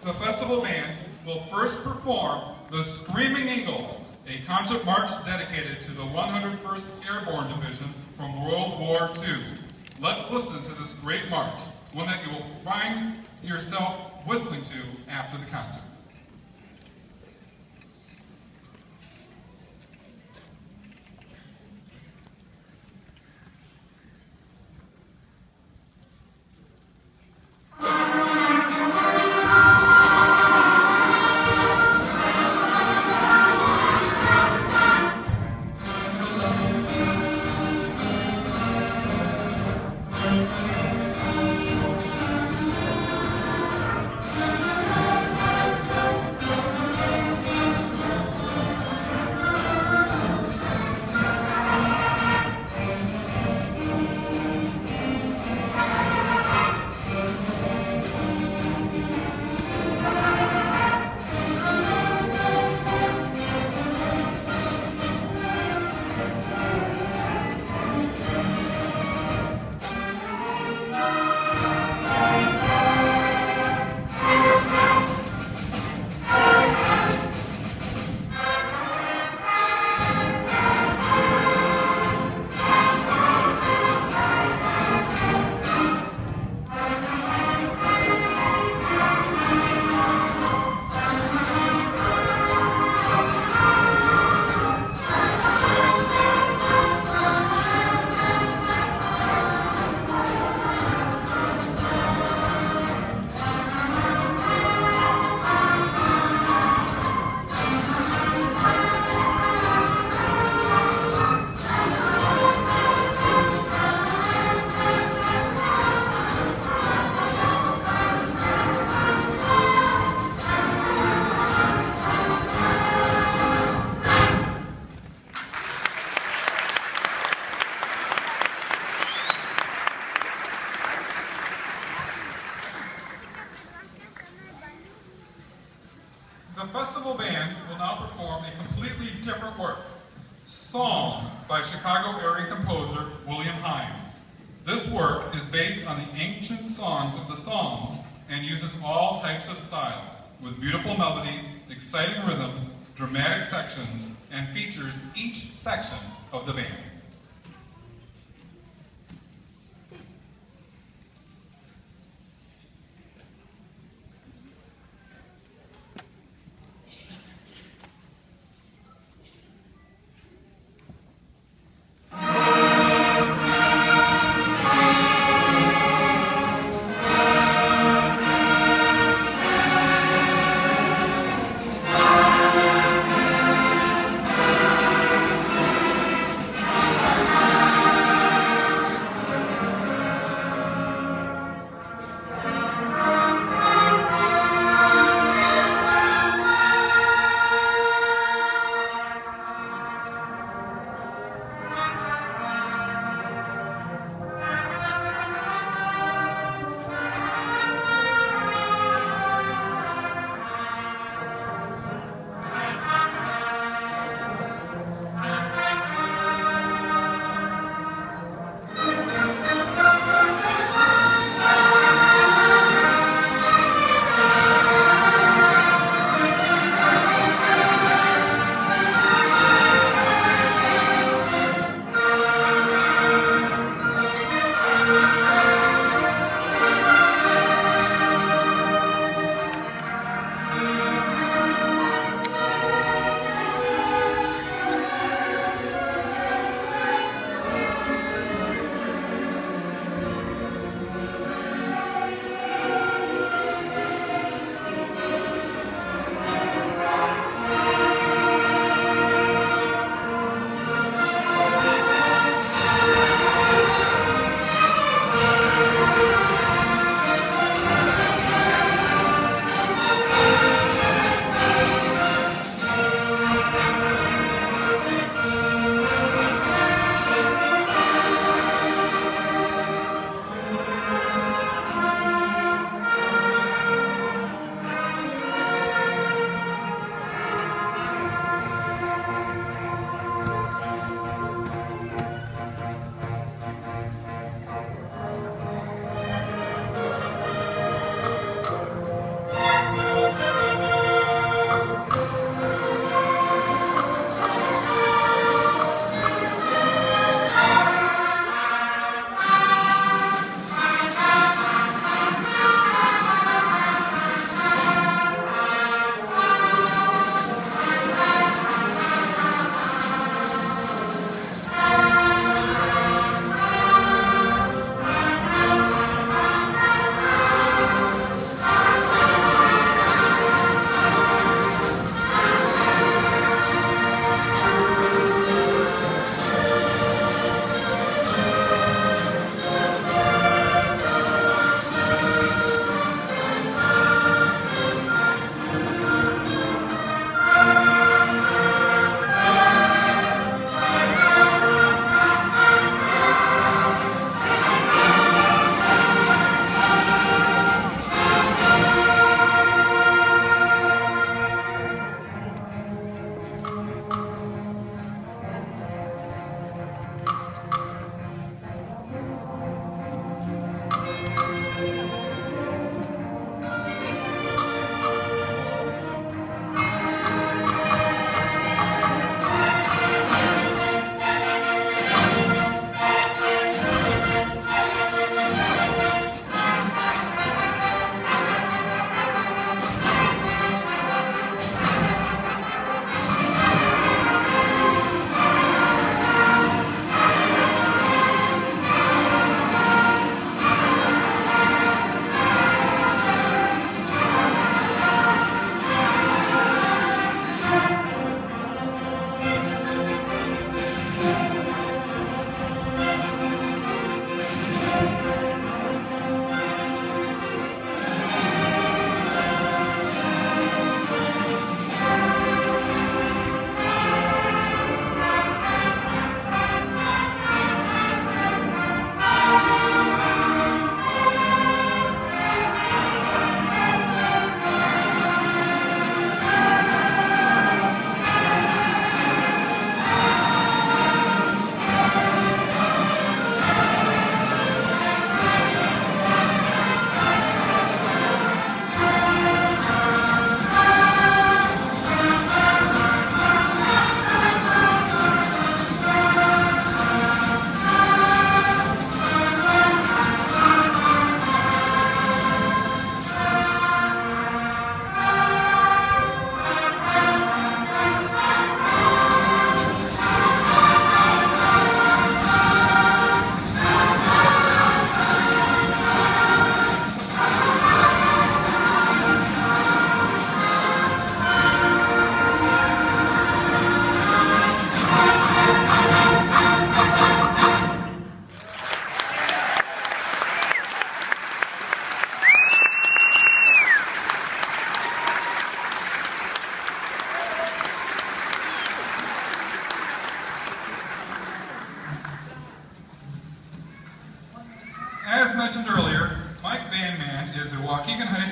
the festival band will first perform the Screaming Eagles, a concert march dedicated to the 101st Airborne Division from World War II. Let's listen to this great march, one that you will find yourself whistling to after the concert. The festival band will now perform a completely different work, Song by Chicago area composer William Hines. This work is based on the ancient songs of the Psalms and uses all types of styles, with beautiful melodies, exciting rhythms, dramatic sections, and features each section of the band.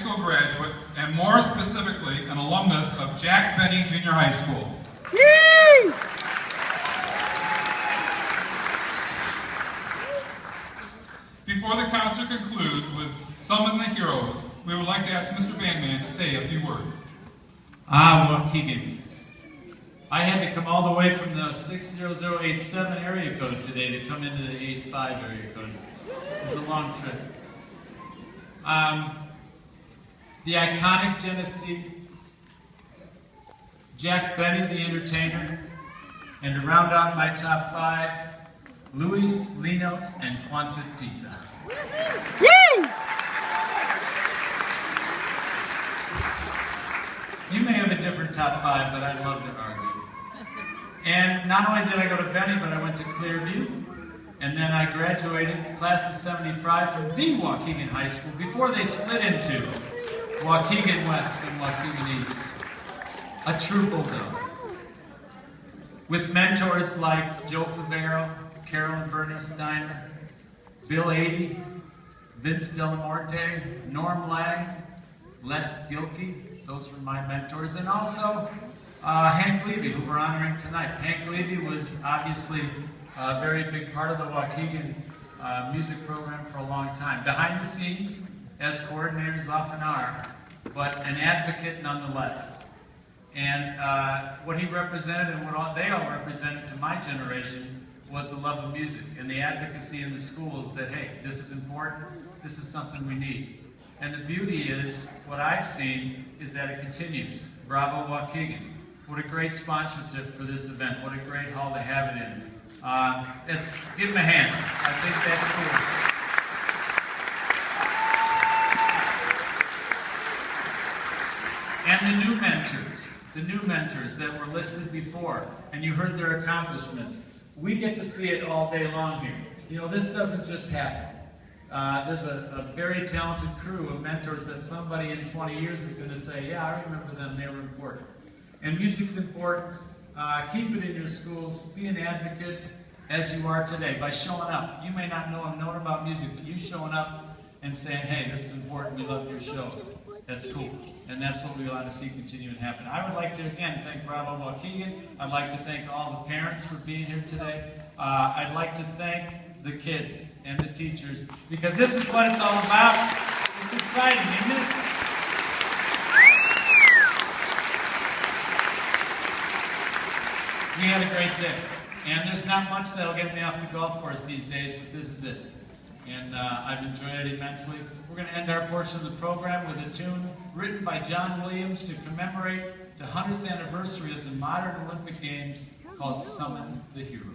School graduate, and more specifically, an alumnus of Jack Benny Junior High School. Yay! Before the concert concludes with Summon the Heroes, we would like to ask Mr. Bandman to say a few words. Waukegan. I had to come all the way from the 60087 area code today to come into the 85 area code. It was a long trip. The iconic Genesee, Jack Benny the Entertainer, and to round out my top 5, Louis, Lino's, and Quonset Pizza. Woo! You may have a different top 5, but I'd love to argue. And not only did I go to Benny, but I went to Clearview, and then I graduated, class of 75, from the Waukegan High School before they split into Waukegan West and Waukegan East. A true bulldog. With mentors like Joe Favero, Carol and Bernie Steiner, Bill Adie, Vince Delamorte, Norm Lang, Les Gilkey, those were my mentors, and also Hank Levy, who we're honoring tonight. Hank Levy was obviously a very big part of the Waukegan music program for a long time. Behind the scenes, as coordinators often are, but an advocate nonetheless. And what he represented and what they all represented to my generation was the love of music and the advocacy in the schools that, hey, this is important, this is something we need. And the beauty is, what I've seen is that it continues. Bravo Waukegan. What a great sponsorship for this event. What a great hall to have it in. Give them a hand. I think that's cool. And the new mentors that were listed before, and you heard their accomplishments. We get to see it all day long here. You know, this doesn't just happen. There's a very talented crew of mentors that somebody in 20 years is going to say, yeah, I remember them, they were important. And music's important. Keep it in your schools. Be an advocate as you are today by showing up. You may not know about music, but you showing up and saying, hey, this is important, we love your show. That's cool. And that's what we want to see continue to happen. I would like to, again, thank Bravo Waukegan. I'd like to thank all the parents for being here today. I'd like to thank the kids and the teachers, because this is what it's all about. It's exciting, isn't it? We had a great day. And there's not much that'll get me off the golf course these days, but this is it. And I've enjoyed it immensely. We're going to end our portion of the program with a tune written by John Williams to commemorate the 100th anniversary of the modern Olympic Games called Summon the Heroes.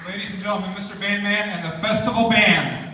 Ladies and gentlemen, Mr. Bandman and the Festival Band.